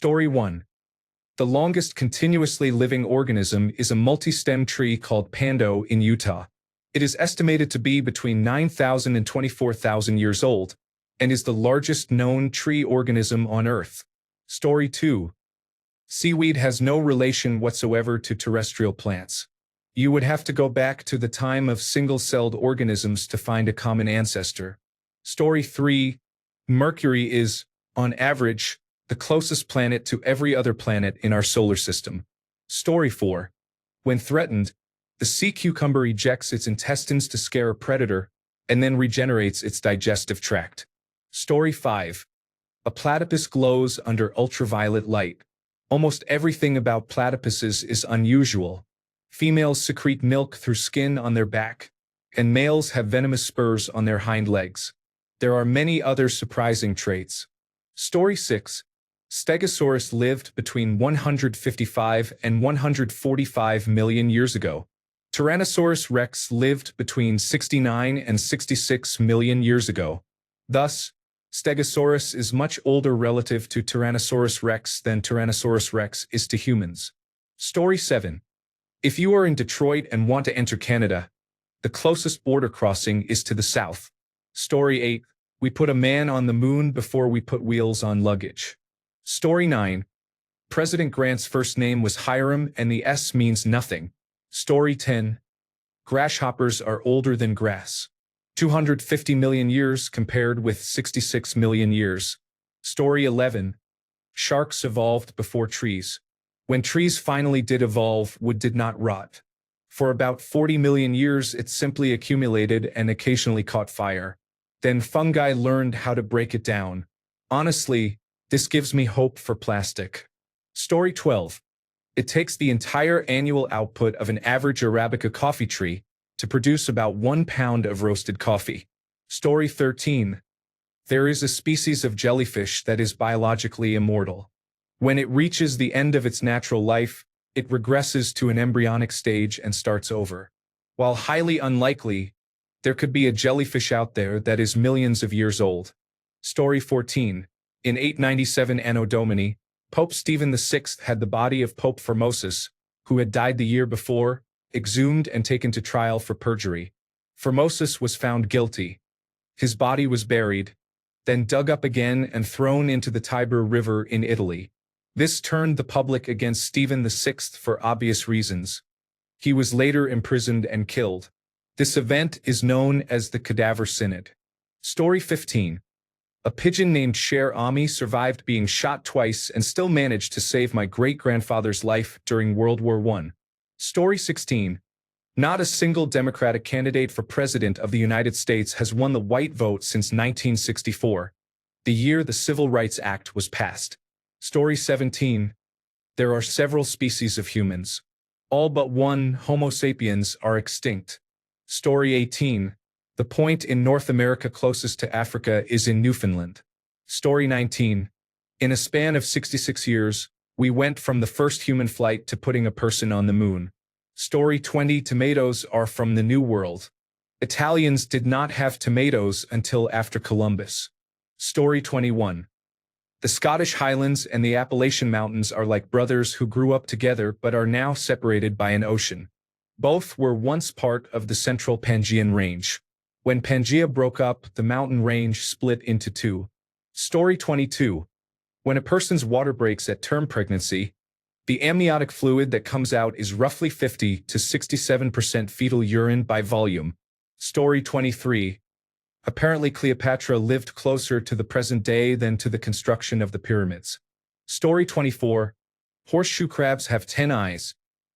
Story 1. The longest continuously living organism is a multi-stem tree called Pando in Utah. It is estimated to be between 9,000 and 24,000 years old, and is the largest known tree organism on Earth. Story 2. Seaweed has no relation whatsoever to terrestrial plants. You would have to go back to the time of single-celled organisms to find a common ancestor. Story 3. Mercury is, on average, the closest planet to every other planet in our solar system. Story 4. When threatened, the sea cucumber ejects its intestines to scare a predator, and then regenerates its digestive tract. Story 5. A platypus glows under ultraviolet light. Almost everything about platypuses is unusual. Females secrete milk through skin on their back, and males have venomous spurs on their hind legs. There are many other surprising traits. Story 6. Stegosaurus lived between 155 and 145 million years ago. Tyrannosaurus rex lived between 69 and 66 million years ago. Thus, Stegosaurus is much older relative to Tyrannosaurus rex than Tyrannosaurus rex is to humans. Story 7. If you are in Detroit and want to enter Canada, the closest border crossing is to the south. Story 8. We put a man on the moon before we put wheels on luggage. Story 9. President Grant's first name was Hiram and the S means nothing. Story 10. Grasshoppers are older than grass. 250 million years compared with 66 million years. Story 11. Sharks evolved before trees. When trees finally did evolve, wood did not rot. For about 40 million years, it simply accumulated and occasionally caught fire. Then fungi learned how to break it down. Honestly, this gives me hope for plastic. Story 12. It takes the entire annual output of an average Arabica coffee tree to produce about 1 pound of roasted coffee. Story 13. There is a species of jellyfish that is biologically immortal. When it reaches the end of its natural life, it regresses to an embryonic stage and starts over. While highly unlikely, there could be a jellyfish out there that is millions of years old. Story 14. In 897 Anno Domini, Pope Stephen VI had the body of Pope Formosus, who had died the year before, exhumed and taken to trial for perjury. Formosus was found guilty. His body was buried, then dug up again and thrown into the Tiber River in Italy. This turned the public against Stephen VI for obvious reasons. He was later imprisoned and killed. This event is known as the Cadaver Synod. Story 15. A pigeon named Cher Ami survived being shot twice and still managed to save my great-grandfather's life during World War I. Story 16. Not a single Democratic candidate for President of the United States has won the white vote since 1964, the year the Civil Rights Act was passed. Story 17. There are several species of humans. All but one, Homo sapiens, are extinct. Story 18. The point in North America closest to Africa is in Newfoundland. Story 19. In a span of 66 years, we went from the first human flight to putting a person on the moon. Story 20. Tomatoes are from the New World. Italians did not have tomatoes until after Columbus. Story 21. The Scottish Highlands and the Appalachian Mountains are like brothers who grew up together but are now separated by an ocean. Both were once part of the Central Pangaean Range. When Pangaea broke up, the mountain range split into two. Story 22. When a person's water breaks at term pregnancy, the amniotic fluid that comes out is roughly 50 to 67% fetal urine by volume. Story 23. Apparently Cleopatra lived closer to the present day than to the construction of the pyramids. Story 24. Horseshoe crabs have 10 eyes.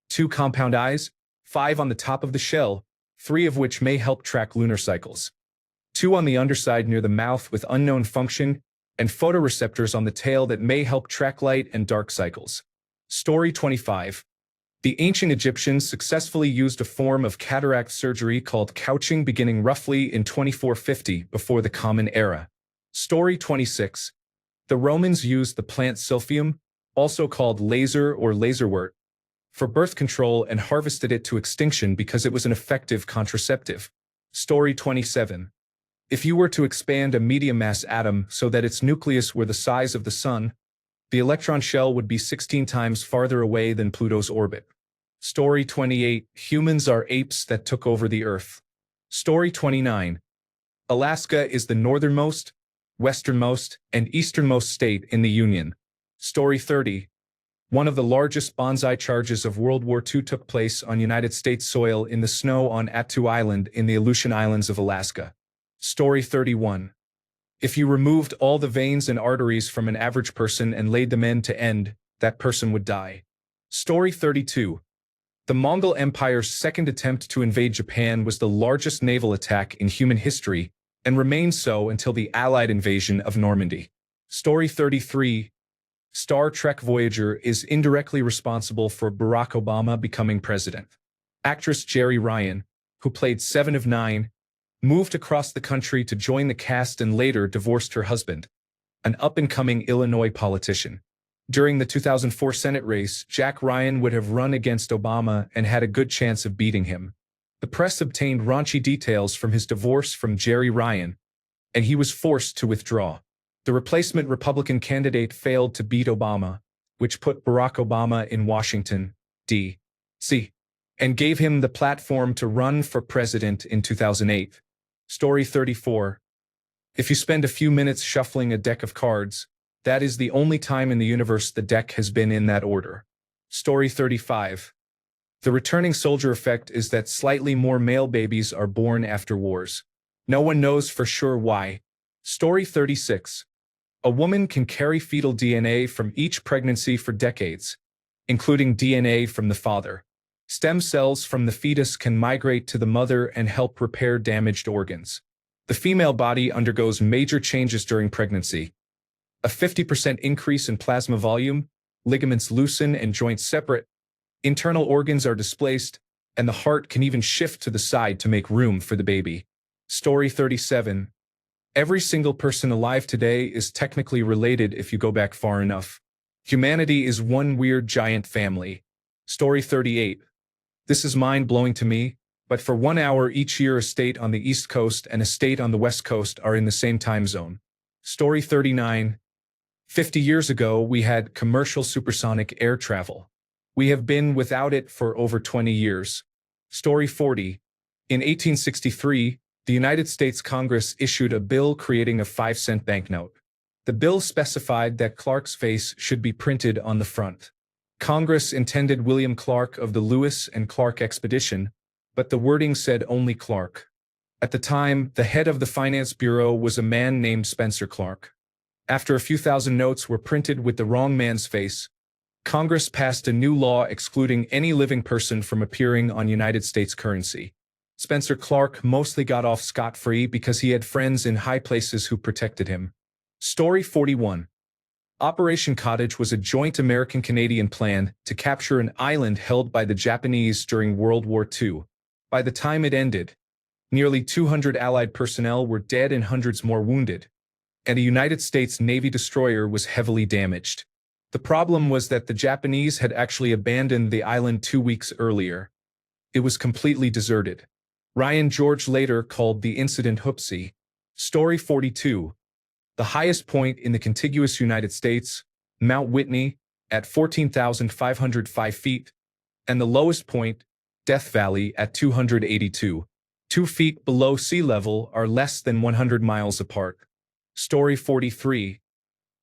2 compound eyes, 5 on the top of the shell, 3 of which may help track lunar cycles. 2 on the underside near the mouth with unknown function, and photoreceptors on the tail that may help track light and dark cycles. Story 25. The ancient Egyptians successfully used a form of cataract surgery called couching beginning roughly in 2450 before the Common Era. Story 26. The Romans used the plant silphium, also called laser or laserwort, for birth control and harvested it to extinction because it was an effective contraceptive. Story 27. If you were to expand a medium-mass atom so that its nucleus were the size of the sun, The electron shell would be 16 times farther away than Pluto's orbit. Story 28. Humans are apes that took over the Earth. Story 29. Alaska is the northernmost, westernmost, and easternmost state in the Union. Story 30. One of the largest bonsai charges of World War II took place on United States soil in the snow on Attu Island in the Aleutian Islands of Alaska. Story 31. If you removed all the veins and arteries from an average person and laid them end to end, that person would die. Story 32. The Mongol Empire's second attempt to invade Japan was the largest naval attack in human history and remained so until the Allied invasion of Normandy. Story 33. Star Trek Voyager is indirectly responsible for Barack Obama becoming president. Actress Jeri Ryan, who played Seven of Nine, moved across the country to join the cast and later divorced her husband, an up-and-coming Illinois politician. During the 2004 Senate race, Jack Ryan would have run against Obama and had a good chance of beating him. The press obtained raunchy details from his divorce from Jeri Ryan, and he was forced to withdraw. The replacement Republican candidate failed to beat Obama, which put Barack Obama in Washington, D.C., and gave him the platform to run for president in 2008. Story 34. If you spend a few minutes shuffling a deck of cards, that is the only time in the universe the deck has been in that order. Story 35. The returning soldier effect is that slightly more male babies are born after wars. No one knows for sure why. Story 36. A woman can carry fetal DNA from each pregnancy for decades, including DNA from the father. Stem cells from the fetus can migrate to the mother and help repair damaged organs. The female body undergoes major changes during pregnancy. A 50% increase in plasma volume, ligaments loosen and joints separate, internal organs are displaced, and the heart can even shift to the side to make room for the baby. Story 37. Every single person alive today is technically related if you go back far enough. Humanity is one weird giant family. Story 38. This is mind-blowing to me, but for 1 hour each year a state on the East Coast and a state on the West Coast are in the same time zone. Story 39. 50 years ago, we had commercial supersonic air travel. We have been without it for over 20 years. Story 40. In 1863, the United States Congress issued a bill creating a 5-cent banknote. The bill specified that Clark's face should be printed on the front. Congress intended William Clark of the Lewis and Clark expedition, but the wording said only Clark. At the time, the head of the Finance Bureau was a man named Spencer Clark. After a few thousand notes were printed with the wrong man's face, Congress passed a new law excluding any living person from appearing on United States currency. Spencer Clark mostly got off scot-free because he had friends in high places who protected him. Story 41. Operation Cottage was a joint American-Canadian plan to capture an island held by the Japanese during World War II. By the time it ended, nearly 200 Allied personnel were dead and hundreds more wounded, and a United States Navy destroyer was heavily damaged. The problem was that the Japanese had actually abandoned the island 2 weeks earlier. It was completely deserted. Ryan George later called the incident Hoopsie. Story 42. The highest point in the contiguous United States, Mount Whitney, at 14,505 feet, and the lowest point, Death Valley, at 282. 2 feet below sea level are less than 100 miles apart. Story 43.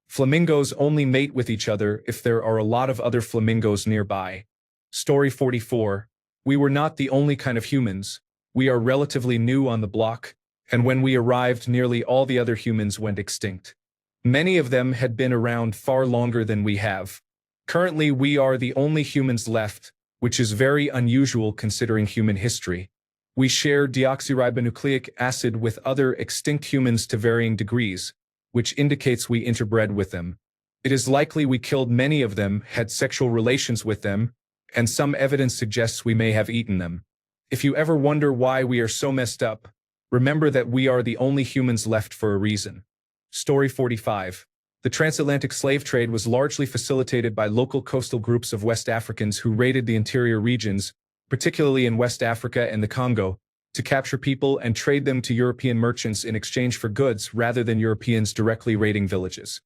Flamingos only mate with each other if there are a lot of other flamingos nearby. Story 44. We were not the only kind of humans. We are relatively new on the block, and when we arrived, nearly all the other humans went extinct. Many of them had been around far longer than we have. Currently, we are the only humans left, which is very unusual considering human history. We share deoxyribonucleic acid with other extinct humans to varying degrees, which indicates we interbred with them. It is likely we killed many of them, had sexual relations with them, and some evidence suggests we may have eaten them. If you ever wonder why we are so messed up, remember that we are the only humans left for a reason. Story 45. The transatlantic slave trade was largely facilitated by local coastal groups of West Africans who raided the interior regions, particularly in West Africa and the Congo, to capture people and trade them to European merchants in exchange for goods rather than Europeans directly raiding villages.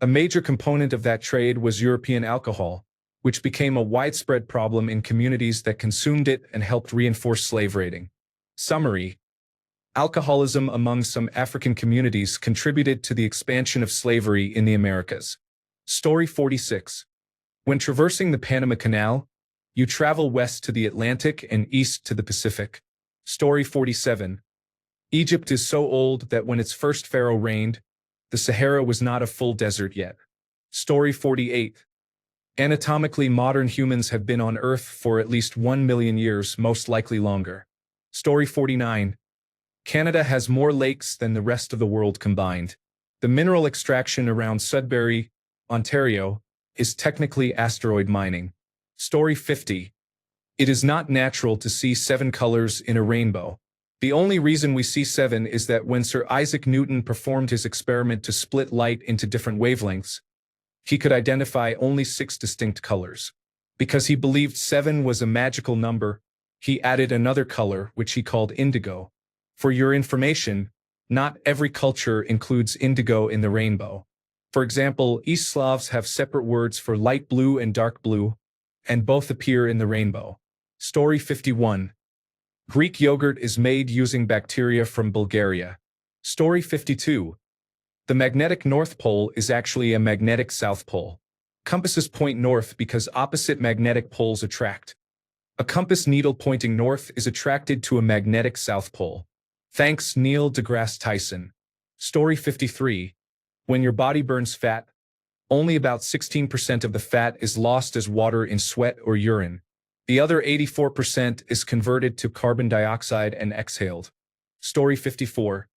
A major component of that trade was European alcohol, which became a widespread problem in communities that consumed it and helped reinforce slave raiding. Summary: alcoholism among some African communities contributed to the expansion of slavery in the Americas. Story 46. When traversing the Panama Canal, you travel west to the Atlantic and east to the Pacific. Story 47. Egypt is so old that when its first pharaoh reigned, the Sahara was not a full desert yet. Story 48. Anatomically, modern humans have been on Earth for at least 1 million years, most likely longer. Story 49. Canada has more lakes than the rest of the world combined. The mineral extraction around Sudbury, Ontario, is technically asteroid mining. Story 50. It is not natural to see 7 colors in a rainbow. The only reason we see 7 is that when Sir Isaac Newton performed his experiment to split light into different wavelengths, he could identify only 6 distinct colors. Because he believed 7 was a magical number, he added another color, which he called indigo. For your information, not every culture includes indigo in the rainbow. For example, East Slavs have separate words for light blue and dark blue, and both appear in the rainbow. Story 51. Greek yogurt is made using bacteria from Bulgaria. Story 52. The magnetic North Pole is actually a magnetic South Pole. Compasses point north because opposite magnetic poles attract. A compass needle pointing north is attracted to a magnetic South Pole. Thanks, Neil deGrasse Tyson. Story 53. When your body burns fat, only about 16% of the fat is lost as water in sweat or urine. The other 84% is converted to carbon dioxide and exhaled. Story 54.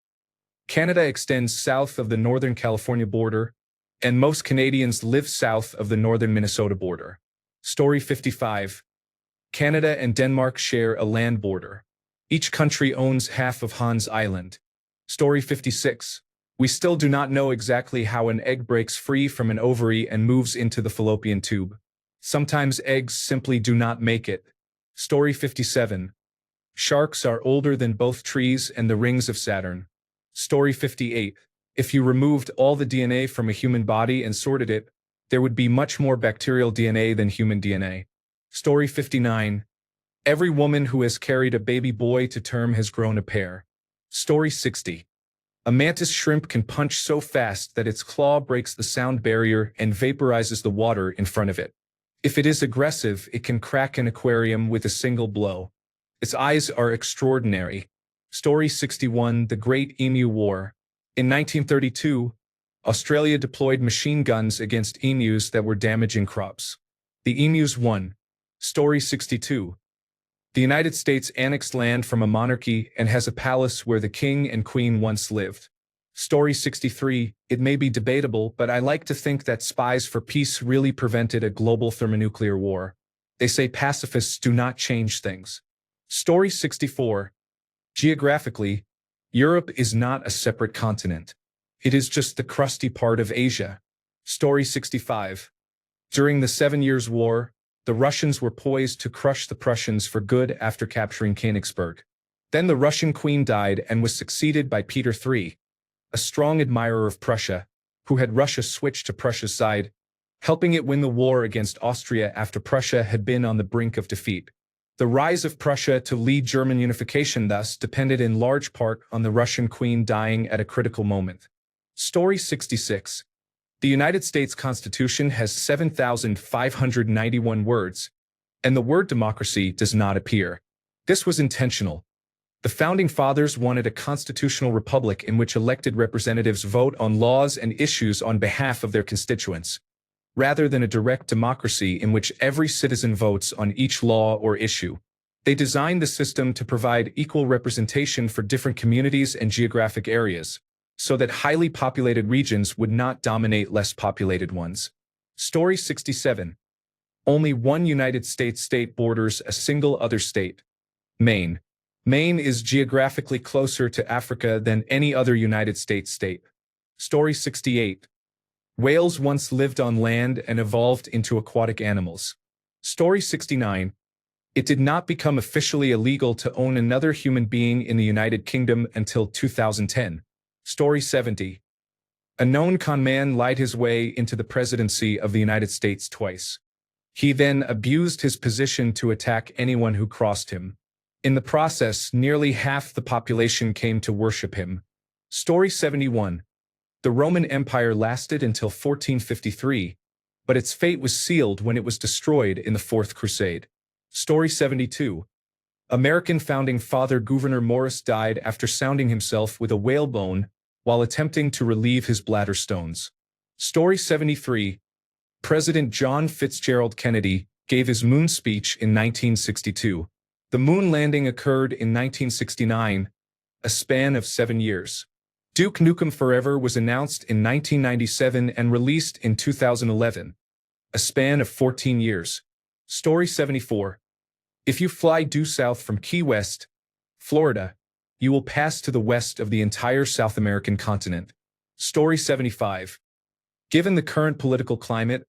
Canada extends south of the northern California border, and most Canadians live south of the northern Minnesota border. Story 55. Canada and Denmark share a land border. Each country owns half of Hans Island. Story 56. We still do not know exactly how an egg breaks free from an ovary and moves into the fallopian tube. Sometimes eggs simply do not make it. Story 57. Sharks are older than both trees and the rings of Saturn. Story 58. If you removed all the DNA from a human body and sorted it, there would be much more bacterial DNA than human DNA. Story 59. Every woman who has carried a baby boy to term has grown a pair. Story 60. A mantis shrimp can punch so fast that its claw breaks the sound barrier and vaporizes the water in front of it. If it is aggressive, it can crack an aquarium with a single blow. Its eyes are extraordinary. Story 61. The Great Emu War. In 1932, Australia deployed machine guns against emus that were damaging crops. The emus won. Story 62. The United States annexed land from a monarchy and has a palace where the king and queen once lived. Story 63. It may be debatable, but I like to think that spies for peace really prevented a global thermonuclear war. They say pacifists do not change things. Story 64. Geographically, Europe is not a separate continent. It is just the crusty part of Asia. Story 65. During the 7 Years' War, the Russians were poised to crush the Prussians for good after capturing Königsberg. Then the Russian queen died and was succeeded by Peter III, a strong admirer of Prussia, who had Russia switch to Prussia's side, helping it win the war against Austria after Prussia had been on the brink of defeat. The rise of Prussia to lead German unification thus depended in large part on the Russian queen dying at a critical moment. Story 66. The United States Constitution has 7,591 words, and the word democracy does not appear. This was intentional. The Founding Fathers wanted a constitutional republic in which elected representatives vote on laws and issues on behalf of their constituents, rather than a direct democracy in which every citizen votes on each law or issue. They designed the system to provide equal representation for different communities and geographic areas, so that highly populated regions would not dominate less populated ones. Story 67. Only one United States state borders a single other state: Maine. Maine is geographically closer to Africa than any other United States state. Story 68. Whales once lived on land and evolved into aquatic animals. Story 69. It did not become officially illegal to own another human being in the United Kingdom until 2010. Story 70. A known con man lied his way into the presidency of the United States twice. He then abused his position to attack anyone who crossed him. In the process, nearly half the population came to worship him. Story 71. The Roman Empire lasted until 1453, but its fate was sealed when it was destroyed in the Fourth Crusade. Story 72. American founding father Gouverneur Morris died after sounding himself with a whalebone while attempting to relieve his bladder stones. Story 73. President John Fitzgerald Kennedy gave his moon speech in 1962. The moon landing occurred in 1969, a span of 7 years. Duke Nukem Forever was announced in 1997 and released in 2011, a span of 14 years. Story 74. If you fly due south from Key West, Florida, you will pass to the west of the entire South American continent. Story 75. Given the current political climate,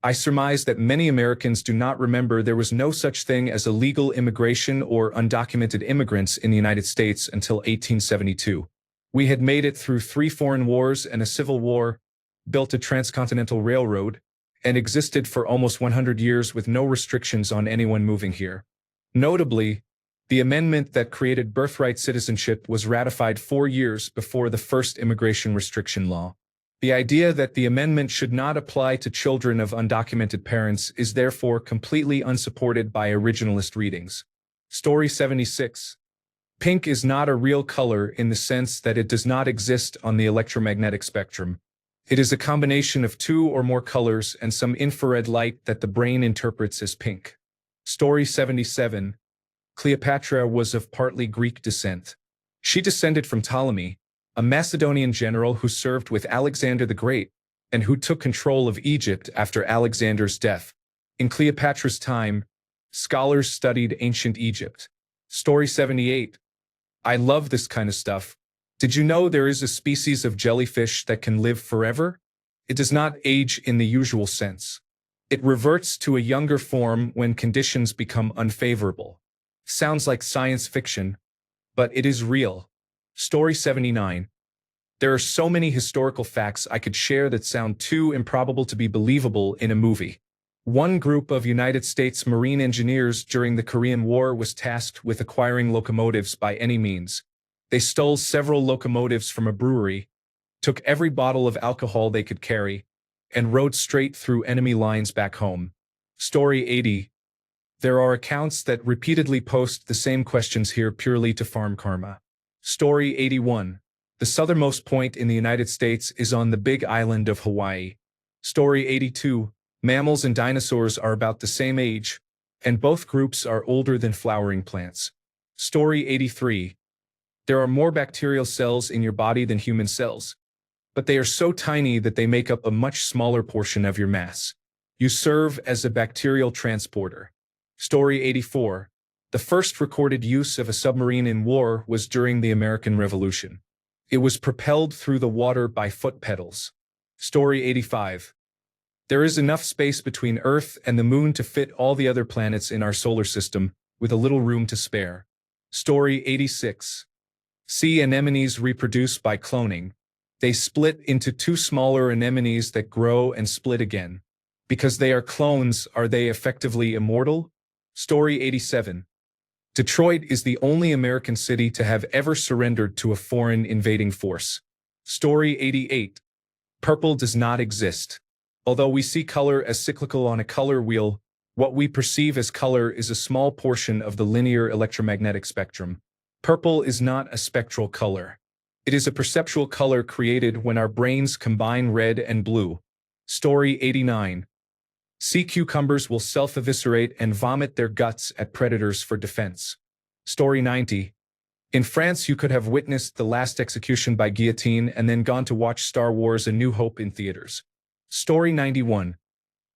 I surmise that many Americans do not remember there was no such thing as illegal immigration or undocumented immigrants in the United States until 1872. We had made it through 3 foreign wars and a civil war, built a transcontinental railroad, and existed for almost 100 years with no restrictions on anyone moving here. Notably, the amendment that created birthright citizenship was ratified 4 years before the first immigration restriction law. The idea that the amendment should not apply to children of undocumented parents is therefore completely unsupported by originalist readings. Story 76. Pink is not a real color in the sense that it does not exist on the electromagnetic spectrum. It is a combination of 2 or more colors and some infrared light that the brain interprets as pink. Story 77. Cleopatra was of partly Greek descent. She descended from Ptolemy, a Macedonian general who served with Alexander the Great and who took control of Egypt after Alexander's death. In Cleopatra's time, scholars studied ancient Egypt. Story 78. I love this kind of stuff. Did you know there is a species of jellyfish that can live forever? It does not age in the usual sense. It reverts to a younger form when conditions become unfavorable. Sounds like science fiction, but it is real. Story 79. There are so many historical facts I could share that sound too improbable to be believable in a movie. One group of United States Marine engineers during the Korean War was tasked with acquiring locomotives by any means. They stole several locomotives from a brewery, took every bottle of alcohol they could carry, and rode straight through enemy lines back home. Story 80. There are accounts that repeatedly post the same questions here purely to farm karma. Story 81. The southernmost point in the United States is on the Big Island of Hawaii. Story 82. Mammals and dinosaurs are about the same age, and both groups are older than flowering plants. Story 83. There are more bacterial cells in your body than human cells, but they are so tiny that they make up a much smaller portion of your mass. You serve as a bacterial transporter. Story 84. The first recorded use of a submarine in war was during the American Revolution. It was propelled through the water by foot pedals. Story 85. There is enough space between Earth and the Moon to fit all the other planets in our solar system, with a little room to spare. Story 86. Sea anemones reproduce by cloning. They split into 2 smaller anemones that grow and split again. Because they are clones, are they effectively immortal? Story 87. Detroit is the only American city to have ever surrendered to a foreign invading force. Story 88. Purple does not exist. Although we see color as cyclical on a color wheel, what we perceive as color is a small portion of the linear electromagnetic spectrum. Purple is not a spectral color. It is a perceptual color created when our brains combine red and blue. Story 89. Sea cucumbers will self-eviscerate and vomit their guts at predators for defense. Story 90. In France, you could have witnessed the last execution by guillotine and then gone to watch Star Wars: A New Hope in theaters. Story 91.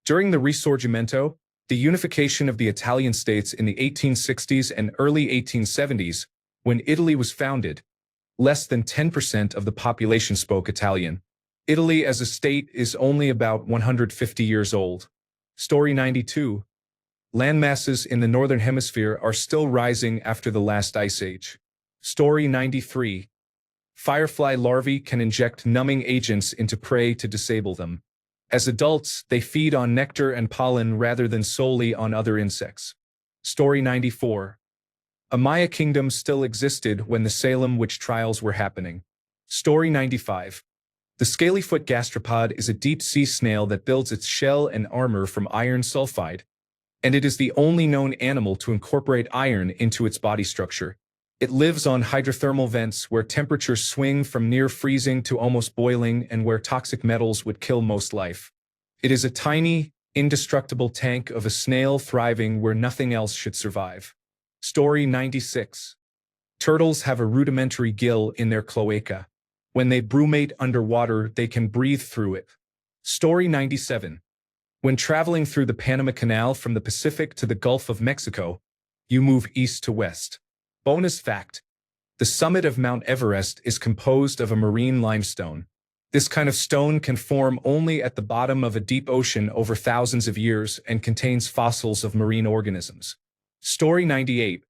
During the Risorgimento, the unification of the Italian states in the 1860s and early 1870s, when Italy was founded, less than 10% of the population spoke Italian. Italy as a state is only about 150 years old. Story 92. Landmasses in the Northern Hemisphere are still rising after the last ice age. Story 93. Firefly larvae can inject numbing agents into prey to disable them. As adults, they feed on nectar and pollen rather than solely on other insects. Story 94. A Maya kingdom still existed when the Salem witch trials were happening. Story 95. The scalyfoot gastropod is a deep-sea snail that builds its shell and armor from iron sulfide, and it is the only known animal to incorporate iron into its body structure. It lives on hydrothermal vents where temperatures swing from near freezing to almost boiling and where toxic metals would kill most life. It is a tiny, indestructible tank of a snail thriving where nothing else should survive. Story 96. Turtles have a rudimentary gill in their cloaca. When they brumate underwater, they can breathe through it. Story 97. When traveling through the Panama Canal from the Pacific to the Gulf of Mexico, you move east to west. Bonus fact: the summit of Mount Everest is composed of a marine limestone. This kind of stone can form only at the bottom of a deep ocean over thousands of years and contains fossils of marine organisms. Story 98.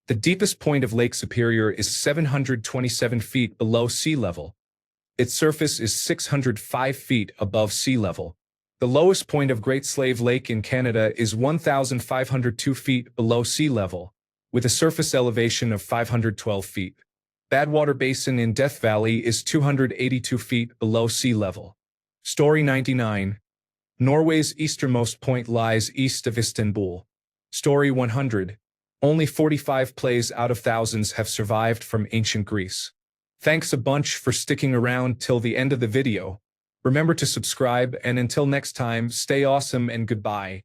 The deepest point of Lake Superior is 727 feet below sea level. Its surface is 605 feet above sea level. The lowest point of Great Slave Lake in Canada is 1,502 feet below sea level, with a surface elevation of 512 feet. Badwater Basin in Death Valley is 282 feet below sea level. Story 99. Norway's easternmost point lies east of Istanbul. Story 100. Only 45 plays out of thousands have survived from ancient Greece. Thanks a bunch for sticking around till the end of the video. Remember to subscribe, and until next time, stay awesome and goodbye.